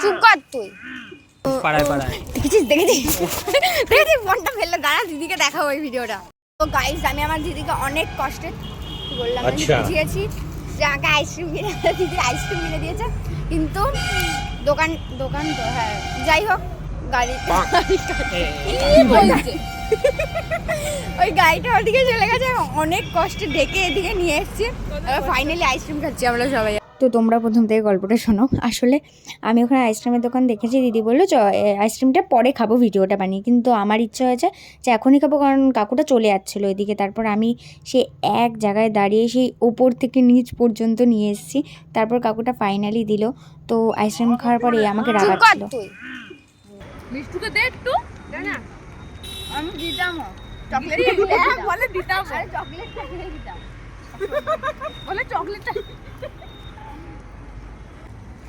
চুপ কর তুই। পাড়ায় পাড়ায় দেখেছিস ফোনটা ফেললো, দাঁড়া দিদিকে দেখাবো ওই ভিডিওটা। তো গাইস আমি আমার দিদিকে অনেক কষ্টে বললাম, আমি বুঝিয়েছি যে আমাকে আইসক্রিম কিনে, দিদি আইসক্রিম কিনে দিয়েছে, কিন্তু দোকান তো হ্যাঁ যাই হোক গাড়ি ওই গাড়িটা ওদিকে চলে গেছে, অনেক কষ্টে ডেকে এদিকে নিয়ে এসছি, ফাইনালি আইসক্রিম খাচ্ছি আমরা সবাই। তো তোমরা প্রথম থেকে গল্পটা শোনো। আসলে আমি ওখানে আইসক্রিমের দোকান দেখেছি, দিদি বললো আইসক্রিমটা পরে খাবো ভিডিওটা বানিয়ে, কিন্তু আমার ইচ্ছা হয়েছে যে এখনই খাবো, কারণ কাকুটা চলে যাচ্ছিলো ওইদিকে। তারপর আমি সে এক জায়গায় দাঁড়িয়ে সেই ওপর থেকে নিচ পর্যন্ত নিয়ে এসেছি, তারপর কাকুটা ফাইনালি দিল। তো আইসক্রিম খাওয়ার পরে আমাকে রাগাচ্ছিল। মিষ্টুকে দে একটু, না আমি দিতাম চকলেট বলে দিতাম, চকলেটটা খেয়ে দিতাম, বলে চকলেটটা।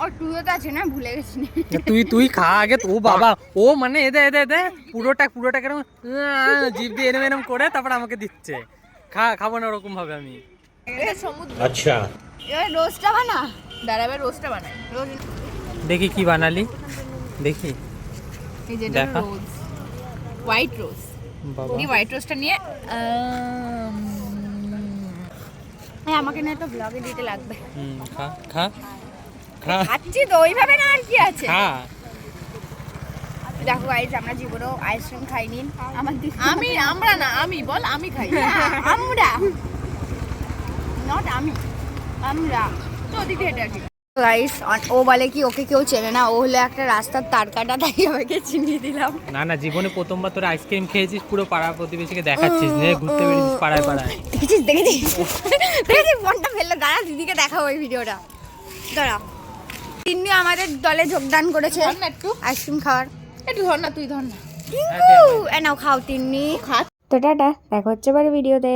আর তুইও তো আছে না, ভুলে গেছি। তুই খা আগে। ও বাবা, ও মানে এদে পুরোটা কেরম জিভ দিয়ে এরম করে তারপর আমাকে দিচ্ছে। খাবো না ওরকম ভাবে আমি। আচ্ছা এবার রোস্টটা বানা, দাঁড়াবে রোস্টটা বানাই। দেখি কি বানালি, দেখি। এই যেটা দেখা। রোজ, হোয়াইট রোজ। বাবা এই হোয়াইট রোজটা নিয়ে আমাকে না তো ব্লগে দিতে লাগবে। খা খা খা খাচ্ছি তো ওইভাবে, না আর কি আছে। খা। দেখো গাইস আমরা জীবনেও আইসক্রিম খাইনি, আমার আমরা না, আমি বল, আমি খাই। আমরা নট আমরা তো ওদিকে হেঁটে আসি। গাইস ও বলে কি ওকে কেউ চেনে না, ও হলো একটা রাস্তার তার কাটা, তাই আমাকে চিনিয়ে দিলাম। না জীবনে প্রথমবার তোর আইসক্রিম খেয়েছিস, পুরো পাড়া প্রতিবেশীকে দেখাচ্ছিস, ঘুরতে বেরিয়েছিস পাড়ায় পাড়ায়। দেখেছিস ফোনটা ফেললো, দাঁড়া দিদিকে দেখাবো ওই ভিডিওটা, দাঁড়া। তিন্নি আমাদের দলে যোগদান করেছে ধর না একটু, আইসক্রিম খাওয়ার। একটু ধর না, তুই ধর না। নাও খাও তিন্নি। তো টাটা, দেখা হচ্ছে পরে ভিডিওতে।